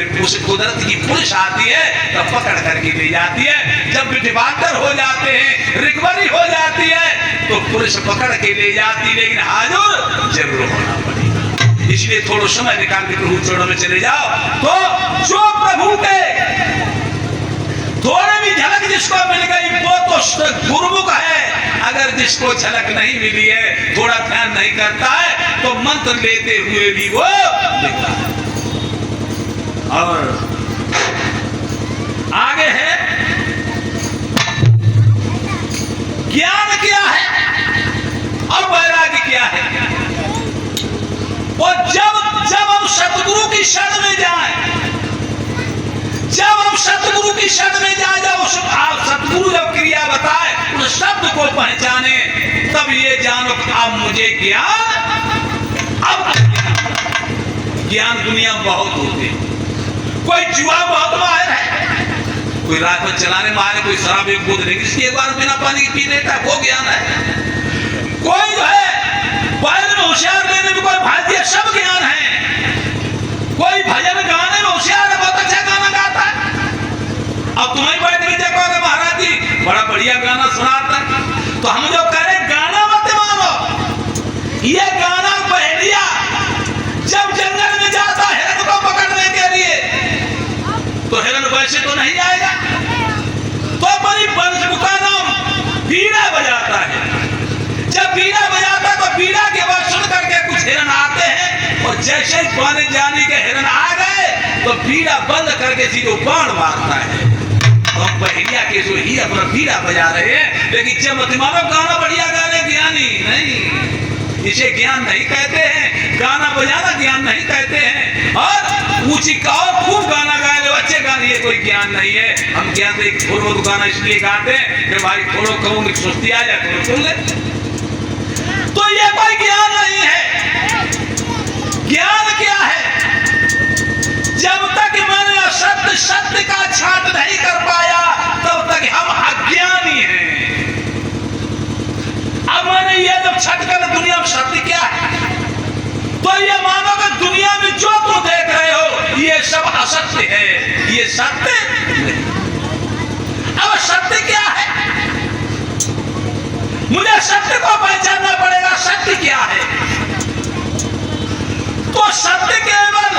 फिर उस कुदरत की पुलिस आती है तो पकड़ करके ले जाती है। जब डिबाटर हो जाते हैं, रिकवरी हो जाती है, तो पुलिस पकड़ के ले जाती, लेकिन हाजिर जरूर होना पड़ेगा। इसलिए थोड़ा समय निकाल के प्रभु चरणों में चले जाओ। तो जो प्रभु के थोड़ी भी झलक जिसको मिल गई वो तो गुरुमुख है। अगर जिसको झलक नहीं मिली है, थोड़ा ध्यान नहीं करता है, तो मंत्र लेते हुए भी वो लिखता है। और आगे है ज्ञान क्या है और वैराग्य क्या है। और जब हम सतगुरु की शरण में जाएं, जब हम सतगुरु की शरण में जाए, जब सतगुरु जब क्रिया बताए, उस शब्द को पहचाने, तब ये जानो कि अब मुझे ज्ञान, अब ज्ञान दुनिया में बहुत होते हैं। कोई जुआ बहुत माहिर है, कोई रात में चलाने मारे, कोई शराब एक बोतल लेगी, एक बार बिना पानी पी लेता है, वो ज्ञान है। कोई जो है बैल में होशियार लेने में, कोई भारतीय सब ज्ञान है। कोई भजन गाने में होशियार है, बहुत अच्छा गाना गाता है। अब तुम्हें बैठ के देखोगे महाराज जी बड़ा बढ़िया गाना सुनाता है, तो हम जो करें गाना मत मानो, ये गाना पहेलिया जब जंगल में जाता है हिरण को पकड़ने के लिए, तो हिरण वैसे तो नहीं आएगा, तो बड़ी बंश का नाम बीड़ा बजाता है। जब बीड़ा बजाता तो बीड़ा के बाद सुन करके कुछ हिरण आते हैं, और जैसे पानी जाने के हिरण आ गए तो बीड़ा बंद करके सीधे बाण मारता है। तो हम पहेलिया के जो ही अपना बीड़ा बजा रहे हैं, लेकिन जब मत मानो गाना बढ़िया गा रहे, ज्ञानी नहीं, इसे ज्ञान नहीं कहते हैं। गाना बजाना ज्ञान नहीं कहते हैं। और ऊंची और खूब गाना गा लो, अच्छे गाने, ये कोई ज्ञान नहीं है। हम ज्ञान से थोड़ा गाना इसलिए गाते हैं कि भाई थोड़ा कहूंगी सुस्ती आ जाए तो सुन ले, तो ये कोई ज्ञान नहीं है। ज्ञान क्या है? जब तक मैंने असत्य सत्य का छांट नहीं कर पाया, तब तक हम अज्ञानी हैं। अब मैंने ये जब छट कर दुनिया में सत्य क्या है, तो ये मानो कि दुनिया में जो तुम देख रहे हो ये सब असत्य है, ये सत्य नहीं। अब सत्य क्या है? मुझे सत्य को पहचानना पड़ेगा। सत्य क्या है? तो सत्य केवल,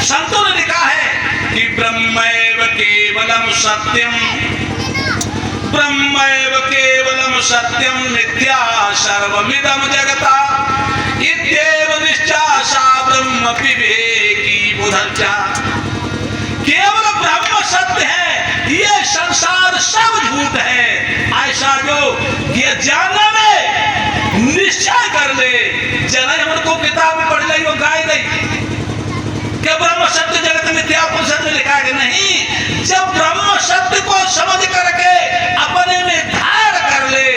संतों ने लिखा है कि ब्रह्मैव केवलम सत्यम, ब्रह्मैव केवलम सत्यम नित्या सर्वमिदं जगता इत्येव निश्चासा ब्रह्म विवेकी बुधर्चा। केवल ब्रह्म सत्य है, ये संसार सब झूठ है। ऐसा जो ये जानने में निश्चय कर ले, जन हमको किताब में पढ़ ली वो गाय नहीं कि ब्रह्म सत्य जगत मिथ्या उपनिषद में लिखा है, नहीं। जब ब्रह्म सत्य को समझ करके अपने में धार कर ले,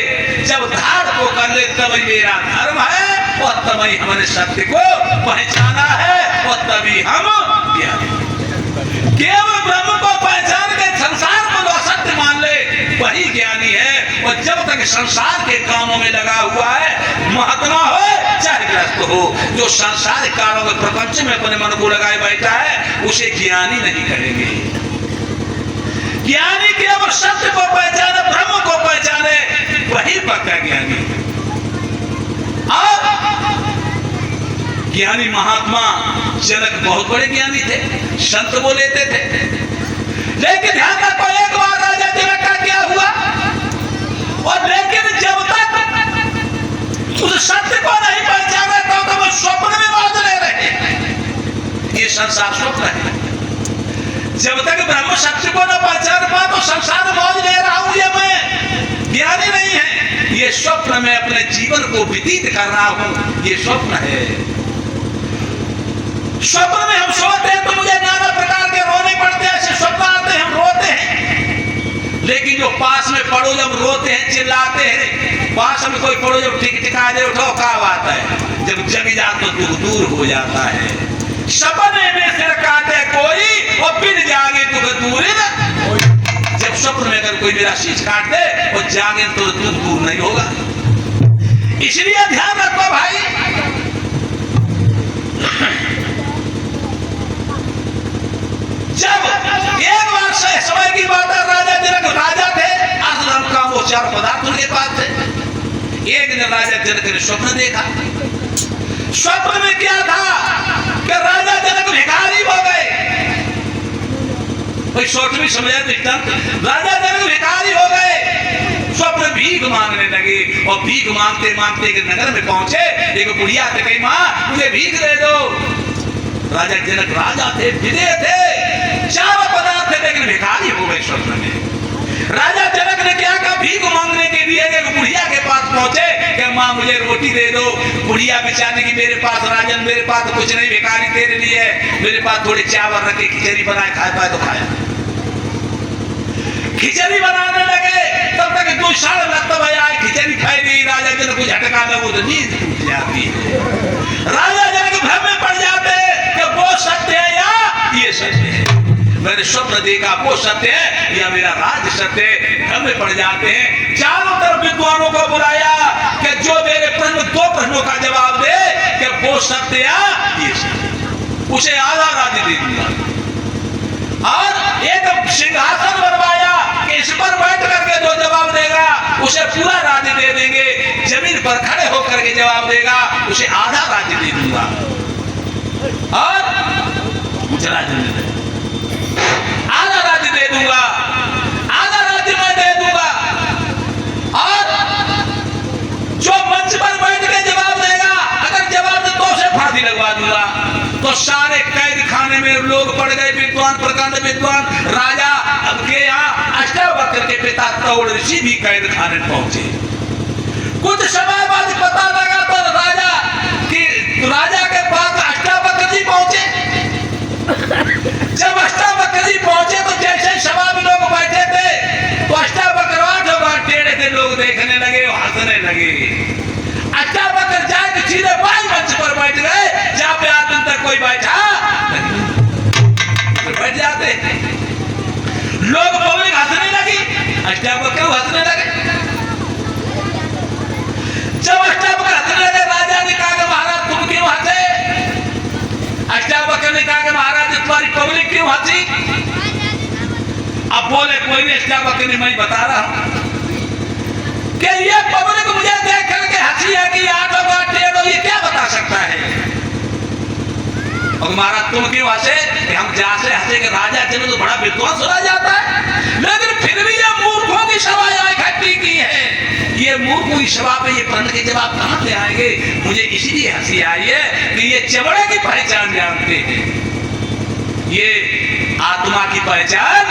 जब धार को कर ले, तभी मेरा धर्म है और तभी हमने सत्य को पहचाना है और तभी हम ज्ञानी। केवल ब्रह्म को पहचान के संसार को जो असत्य मान ले वही ज्ञानी है। और जब तक संसार के कामों में लगा हुआ है, महात्मा हो चाहे ग्रस्त हो, जो संसार के कामों में प्रपंच में अपने मन को लगाए बैठा है, उसे ज्ञानी नहीं करेंगे। ज्ञानी केवल सत्य को पहचाने, ब्रह्म को पहचाने, वही पक्का ज्ञानी। और ज्ञानी महात्मा जनक बहुत बड़े ज्ञानी थे, संत वो लेते थे, लेकिन ध्यान रखो एक बार राजा जनक का क्या हुआ। और लेकिन जब तक उस सत्य को नहीं पहचाना तो वो स्वप्न में मौज ले रहे। ये संसार स्वप्न है। जब तक ब्रह्म सत्य को न पहचान पा तो संसार मौज ले रहा हूं, ये मैं ज्ञानी नहीं है। ये स्वप्न में अपने जीवन को व्यतीत कर रहा हूं, ये स्वप्न है। स्वप्न में हम सोते हैं तो मुझे नाना प्रकार के रोने पड़ते हैं, ऐसे स्वप्न आते हैं, हम रोते हैं। लेकिन जो पास में पड़ो जब रोते हैं, चिल्लाते हैं, पास में कोई पड़ो जब ठीक टिका दे उठो कब आता है, जब जग जा तो दुख दूर हो जाता है। सपने में सिर काटे कोई और बिन जागे दुख दूर न। जब स्वप्न में अगर कोई मेरा शीश काट दे और जागे तो दुख दूर नहीं होगा। इसलिए ध्यान रखो भाई, एक बार से समय की बात है, राजा जनक राजा थे, आश्रम का वो चार पदार्थ उनके पास थे। एक दिन राजा जनक ने स्वप्न देखा। स्वप्न में क्या था कि राजा जनक भिखारी हो गए। कोई सोच भी समझा दृष्टांत, राजा जनक भिखारी हो गए। स्वप्न भीख मांगने लगे और भीख मांगते मांगते एक नगर में पहुंचे। एक बुढ़िया से कही, मां मुझे भीख दे दो। राजा जनक राजा थे, विजय थे, चार पदार्थ थे, लेकिन भिखारी हो गए स्वप्न में। राजा जनक ने क्या कहा, भीख मांगने के लिए एक बुढ़िया के पास पहुंचे कि मां मुझे रोटी दे दो। बुढ़िया बेचारी की, मेरे पास राजन मेरे पास कुछ नहीं, भिखारी तेरे लिए, मेरे पास थोड़े चावल रखे, खिचड़ी बनाए, खाए पाए तो खाया। खिचड़ी बनाने लगे, तब तक दो साढ़े लगता भाई आए, खिचड़ी खाई दी। राजा जनक को झटका लगा, वो तो नींद टूट जाती है। राजा जनक भ्रम में पड़ जाते कि वो सत्य है या ये सत्य है, मैंने स्वप्न देखा वो सत्य है या मेरा राज सत्य है। भ्रम में पड़ जाते हैं। चारों तरफ विद्वानों को बुलाया कि जो मेरे प्रश्न दो प्रश्नों का जवाब दे कि वो सत्य या ये सत्य, उसे आधा राज्य दे दूंगा। और एक सिंहासन बनवाया कि इस पर बैठ करके जो जवाब देगा उसे पूरा राज्य दे देंगे। जमीन पर खड़े होकर के जवाब देगा उसे आधा राज्य दे दूंगा। और आधा राज्य दे दूंगा, आधा राज्य मैं दे दूंगा। और जो मंच पर बैठ के जवाब देगा, अगर जवाब दे तो उसे फांसी लगवा दूंगा। तो सारे कैद खाने में लोग पड़ गए, विद्वान प्रकांड विद्वान। राजा अब के यहाँ अष्टावक्र के पिता तौड़ ऋषि भी कैद खाने पहुंचे। कुछ समय बाद पता लगा तो राजा के पास अष्टावक्र जी पहुंचे। जब अष्टावक्र जी पहुंचे तो जैसे सभा में लोग बैठे थे तो अष्टावक्र आठों बार टेढ़े थे, लोग देखने लगे, हंसने लगे। अष्टावक्र जाके सीधे बाई मंच पर बैठ गए, जहां पे आज दिन तक कोई बैठा बैठ जाते। लोग पब्लिक हंसने लगी, अष्टावक्र हंसने लगे। जब अष्टावक्र हंसने लगे, राजा ने कहा कि महाराज तुम क्यों हंसे? अष्टावक्र ने कहा कि महाराज तुम्हारी पब्लिक क्यों हंसी? अब बोले कोई नहीं, अष्टावक्र ने मैं बता रहा हूं कि ये पब्लिक मुझे देख करके हंसी है कि आठों बार टेढ़ो, ये क्या बता सकता है? और महाराज तुम क्यों हंसे? हम जैसे हंसे कि राजा जनक तो बड़ा विद्वान सुना जाता है, लेकिन फिर भी ये मूर्खों की सभा इकट्ठी की है। ये मूर्खों की सभा पे ये प्रश्न के जवाब कहां से आएंगे? मुझे इसलिए हंसी आई है कि ये चमड़े की पहचान जानते हैं, ये आत्मा की पहचान,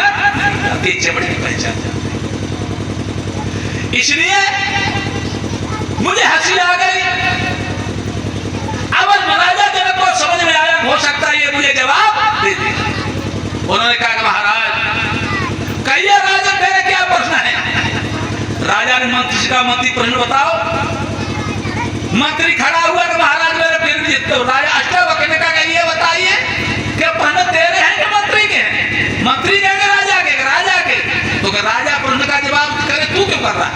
ये चमड़े की पहचान जानते हैं। इसलिए मुझे हंसी आ गई। अब राजा जनक को समझ में आया, हो सकता है ये मुझे जवाब दे दे। उन्होंने कहा कि महाराज कहिए राजा तेरे क्या प्रश्न है? राजा ने मंत्री से कहा, मंत्री प्रश्न बताओ। मंत्री खड़ा हुआ कि महाराज मेरे फिर भी तो राजा अष्टावक्र ने कहा ये बताइए कि प्रश्न तेरे हैं कि मंत्री के हैं? मंत्री के राजा के? राजा के। तो राजा प्रश्न का जवाब करे, तू क्यों कर रहा है?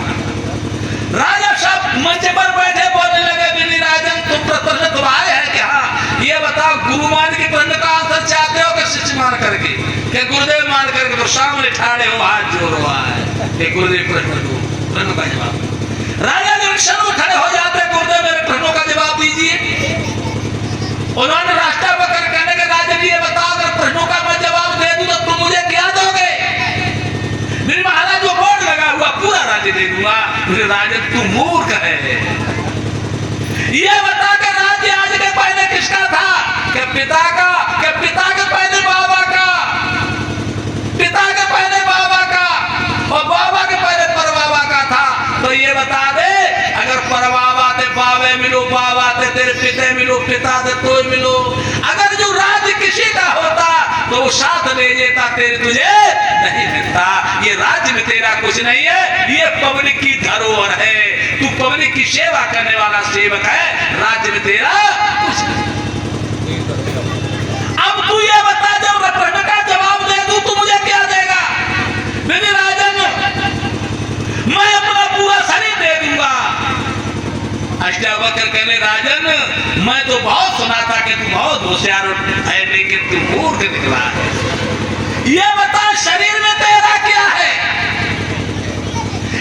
राजा साहब मंच पर बैठे बोलने लगे, बिनी राजन तुम प्रश्न तुम्हारे हैं क्या? ये बताओ गुरु मान के प्रश्न का आंसर चाहते हो कि शिष्य मान करके? कि गुरुदेव मान करके? तो सामने ठाड़े हो, हाथ जोड़ रहा है, गुरुदेव प्रश्नों का जवाब। राजा जो क्षण में खड़े हो जाते, गुरुदेव मेरे प्रश्नों का जवाब दीजिए। उन्होंने राष्ट्रवक्र कहने के राजन ये बताओ अगर प्रश्नों का मैं जवाब दे दूं तो तुम मुझे क्या दोगे? मेरे महाराज वो बोर्ड लगा हुआ पूरा राज्य दे दूंगा। मेरे राजन तू मूर्ख है। ये बता के राज्य आज के पहले किसका था? कि पिता का? कि पिता के पहले बाबा का? पिता के पहले बाबा का और बाबा के पहले परबाबा का था। तो ये बता दे अगर परबाबा थे बाबे मिलो, बाबा थे तेरे पिते मिलो, पिता थे तो मिलो। अगर जो राज्य किसी का होता तो वो साथ ले लेता, तेरे तुझे नहीं मिलता। ये राज्य में तेरा कुछ नहीं है, ये पब्लिक की धरोहर है। तू पब्लिक की सेवा करने वाला सेवक है, राज्य में तेरा कुछ नहीं। अब तू ये बता, जब प्रश्न का जवाब दे दूं तू मुझे क्या देगा? मेरे राजन मैं अपना पूरा शरीर दे दूंगा। अष्टावक्र कहने राजन मैं तो बहुत सुना था कि तू बहुत होशियार है, लेकिन तू मूर्ख निकला है। ये बता शरीर में तेरा क्या है?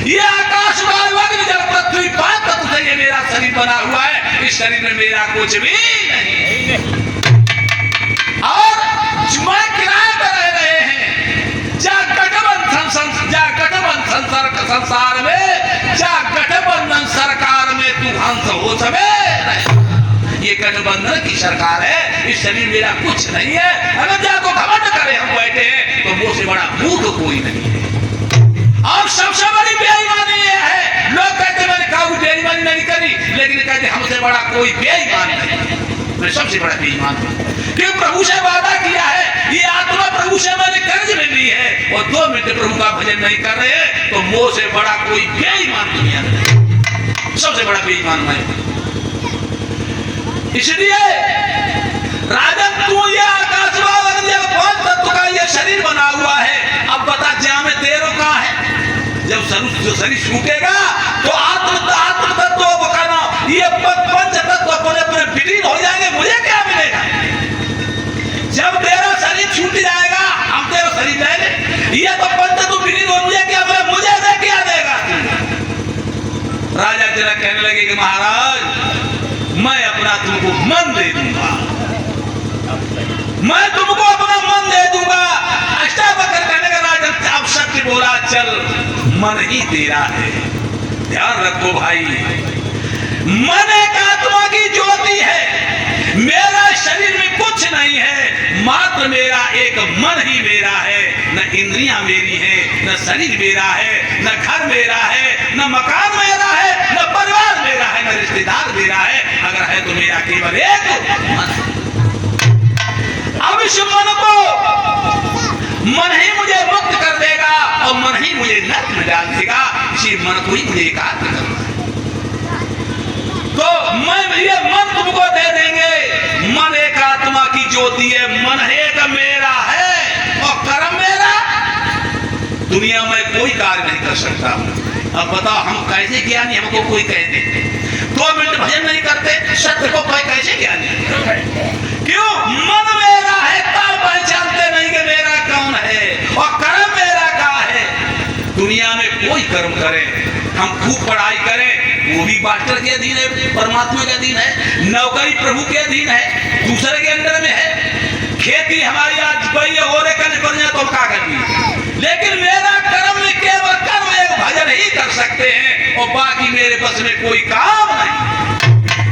ये आकाश वायु जल पृथ्वी पांच तत्व से ये मेरा शरीर बना हुआ है। इस शरीर में मेरा कुछ भी नहीं। और मैं किराए पर रह रहे हैं। जा गठबंधन संसार में, जा गठबंधन सरकार में तू हंस हो सवे। ये गठबंधन की सरकार है, इस शरीर मेरा कुछ नहीं है। अगर जाको घमंड करे हम बैठे हैं तो मुझसे बड़ा मूर्ख कोई नहीं है। और सबसे बड़ी बेईमानी ये है, लोग कहते मैंने कहा बेईमानी नहीं करी, लेकिन कहते हमसे बड़ा कोई बेईमान नहीं। मैं सबसे बड़ा बेईमान हूं, क्योंकि प्रभु से वादा किया है, ये आत्मा प्रभु से मैंने कर्ज में ली है, और 2 मिनट प्रभु का भजन नहीं कर रहे तो मुझ से बड़ा कोई बेईमान दुनिया में नहीं। सबसे बड़ा बेईमान मैं। इसलिए राजन तू ये आकाशवाद कौन तत्व का ये शरीर बना हुआ है। अब बता ज्या में तेरो का है। जब शरीर सूखेगा तो आत्म तत्व का नाम ये पंच तत्व अपने अपने विलीन हो जाएंगे। मुझे क्या मिलेगा? जब तेरा शरीर छूट जाएगा हम तेरा शरीर ले ले, ये तो पंच तत्व विलीन हो, मुझे क्या मिलेगा? मुझे दे क्या देगा? राजा तेरा कहने लगे कि महाराज मैं अपना तुमको मन दे दूंगा, मैं तुमको अपना मन दे दूंगा। अष्टावक्र कहने का राजन अब सत्य बोला, चल मन ही तेरा है। ध्यान रखो भाई, मन एक आत्मा की ज्योति है, मेरा शरीर में कुछ नहीं है, मात्र मेरा एक मन ही मेरा है। न इंद्रियां मेरी है, न शरीर मेरा है, न घर मेरा है, न मकान मेरा है, न परिवार मेरा है, न रिश्तेदार मेरा है। अगर है तो मेरा केवल एक मन। अब इस मन को मन ही मुझे मुक्त कर देगा और मन ही मुझे नरक में डाल देगा। इसी मन को ही मुझे एकाग्र करना है। तो मैं ये मन तुमको दे देंगे। मन एक आत्मा की ज्योति है, मन एक मेरा है और कर्म मेरा। दुनिया में कोई कार्य नहीं कर सकता। अब बताओ हम कैसे ज्ञानी, हमको कोई कह दे 2 मिनट भजन नहीं करते, सत्य को कैसे ज्ञानी? क्यों? मन मेरा है, तब पहचानते नहीं कि मेरा कौन है और कर्म मेरा क्या है। दुनिया में कोई कर्म करे, हम खूब पढ़ाई करें, वो भी मास्टर के अधीन है, परमात्मा के अधीन है। नौकरी प्रभु के अधीन है, दूसरे के अंदर में है। खेती हमारी आज बई हो रहे करने पर तो क्या करनी, लेकिन मेरा कर्म में केवल कर्म एक भजन ही कर सकते हैं और बाकी मेरे बस में कोई काम नहीं।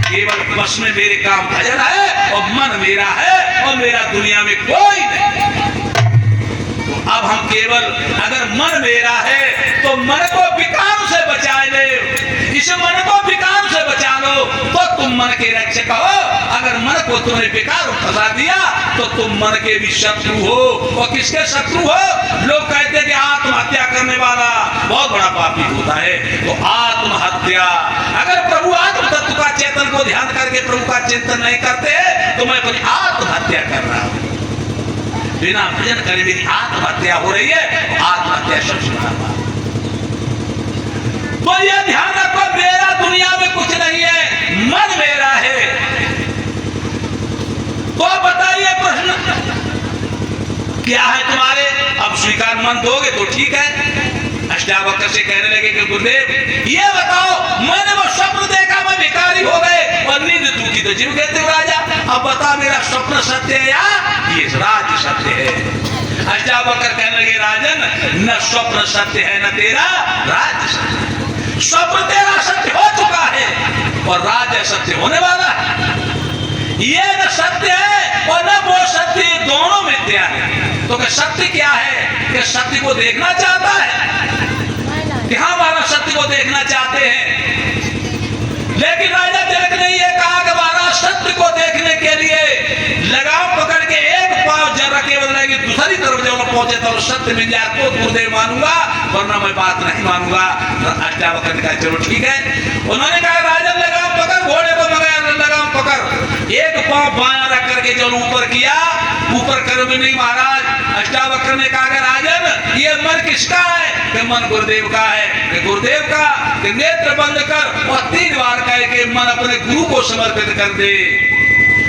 केवल बस में मेरे काम भजन है और मन मेरा है और मेरा दुनिया में कोई नहीं। तो अब हम केवल अगर मन मेरा है तो मन को विकार से बचा ले। इस मन को विकार से बचा लो तो तुम मन के रक्षक हो। अगर मन को तुमने विकार फंसा दिया तो तुम मन के भी शत्रु हो। और किसके शत्रु हो? लोग कहते हैं कि आत्महत्या करने वाला बहुत बड़ा पापी होता है। तो आत्महत्या, अगर प्रभु आत्म तत्व का चेतन को ध्यान करके प्रभु का चिंतन नहीं करते तो मैं अपनी आत्महत्या कर रहा हूं। बिना भजन करे मेरी आत्महत्या हो रही है। आत्महत्या सबसे बड़ा पाप। तो यह ध्यान रखो, मेरा दुनिया में कुछ नहीं है, मन मेरा है। तो बताइए प्रश्न क्या है तुम्हारे? अब स्वीकार मन दोगे तो ठीक है। अष्टावक्र से कहने लगे कि गुरुदेव ये बताओ, मैंने वो स्वप्न देखा, मैं भिखारी हो गए और नींद तू की तो जीव कहते हो राजा। अब बता मेरा स्वप्न सत्य है या ये राज्य सत्य है? अष्टावक्र कहने लगे राजन, न स्वप्न सत्य है न तेरा राज्य सत्य। स्वप्न तेरा सत्य हो चुका है और राज्य सत्य होने वाला है। ये न सत्य है और न वो सत्य, दोनों मिथ्या है। तो क्या सत्य क्या है? कि सत्य को देखना चाहता है कि हाँ महाराज सत्य को देखना चाहते हैं। लेकिन राजा जनक ने यह कहा कि महाराज सत्य को देखने के लिए लगाम पकड़ के एक पांव जरा के बदलेंगे, दूसरी तरफ जब पहुंचे तो सत्य मिल जाए तो गुरुदेव मानूंगा, वरना मैं बात नहीं मानूंगा। अष्टावक्र ने कहा चलो ठीक है। उन्होंने कहा राजन लगाम पकड़, घोड़े को लगाम पकड़, एक पांव बायां रख करके जब ऊपर किया, ऊपर कर भी नहीं महाराज। अष्टावक्र ने कहा राजन ये मन किसका है? कि मन गुरुदेव का है। कि गुरुदेव का? कि नेत्र बंद कर और 3 बार कह के मन अपने गुरु को समर्पित कर दे।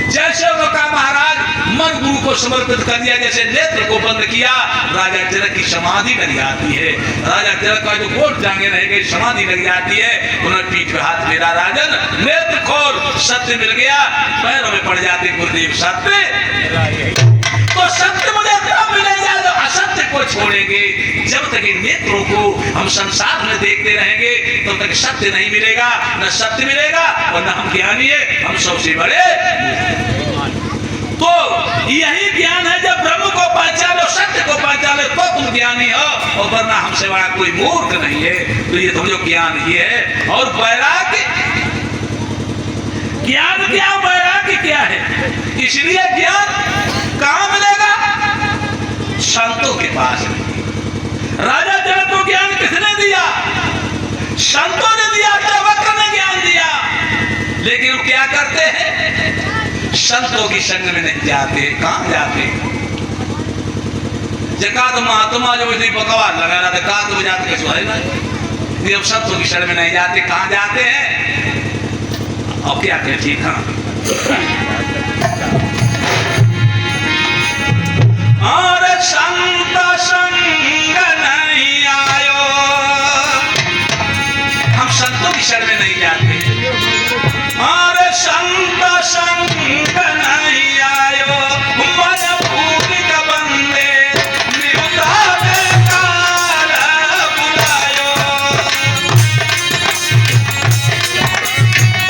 जैसे उनका महाराज मन गुरु को समर्पित कर दिया, जैसे नेत्र को बंद किया, राजा जनक की समाधि लग जाती है। राजा जनक का जो गोट जांगे रह गई, समाधि लग जाती है। उन्होंने पीठ पे हाथ फेरा, राजन नेत्र खोल, सत्य मिल गया। पैरों में पड़ जाते गुरुदेव सत्य, तो सत्य मुझे तब मिलेगा तो असत्य को छोड़ेंगे। जब तक इन नेत्रों को हम संसार में देखते रहेंगे तब तक सत्य नहीं मिलेगा, न सत्य मिलेगा और न हम ज्ञानी है, हम सबसे बड़े। तो यही ज्ञान है, जब ब्रह्म को पहचानो, सत्य को पहचानो तो तुम ज्ञानी हो, और वरना हमसे बड़ा कोई मूर्ख नहीं है। तो ये समझो ज्ञान ही है। और वैराग्य, ज्ञान क्या, वैराग्य क्या है? इसलिए ज्ञान कहां मिलेगा? संतों के पास। राजा जनक को ज्ञान किसने दिया? संतों ने दिया, चवक्र ने ज्ञान दिया। लेकिन वो क्या करते हैं? संतों की संग में नहीं जाते। कहां जाते? जकात महात्मा जो इतनी बकवास लगा रहा था, कात बजाते कैसे है ना, ये संतों की संग में नहीं जाते। कहां जाते हैं? और क्या कहते? ठीक, हाँ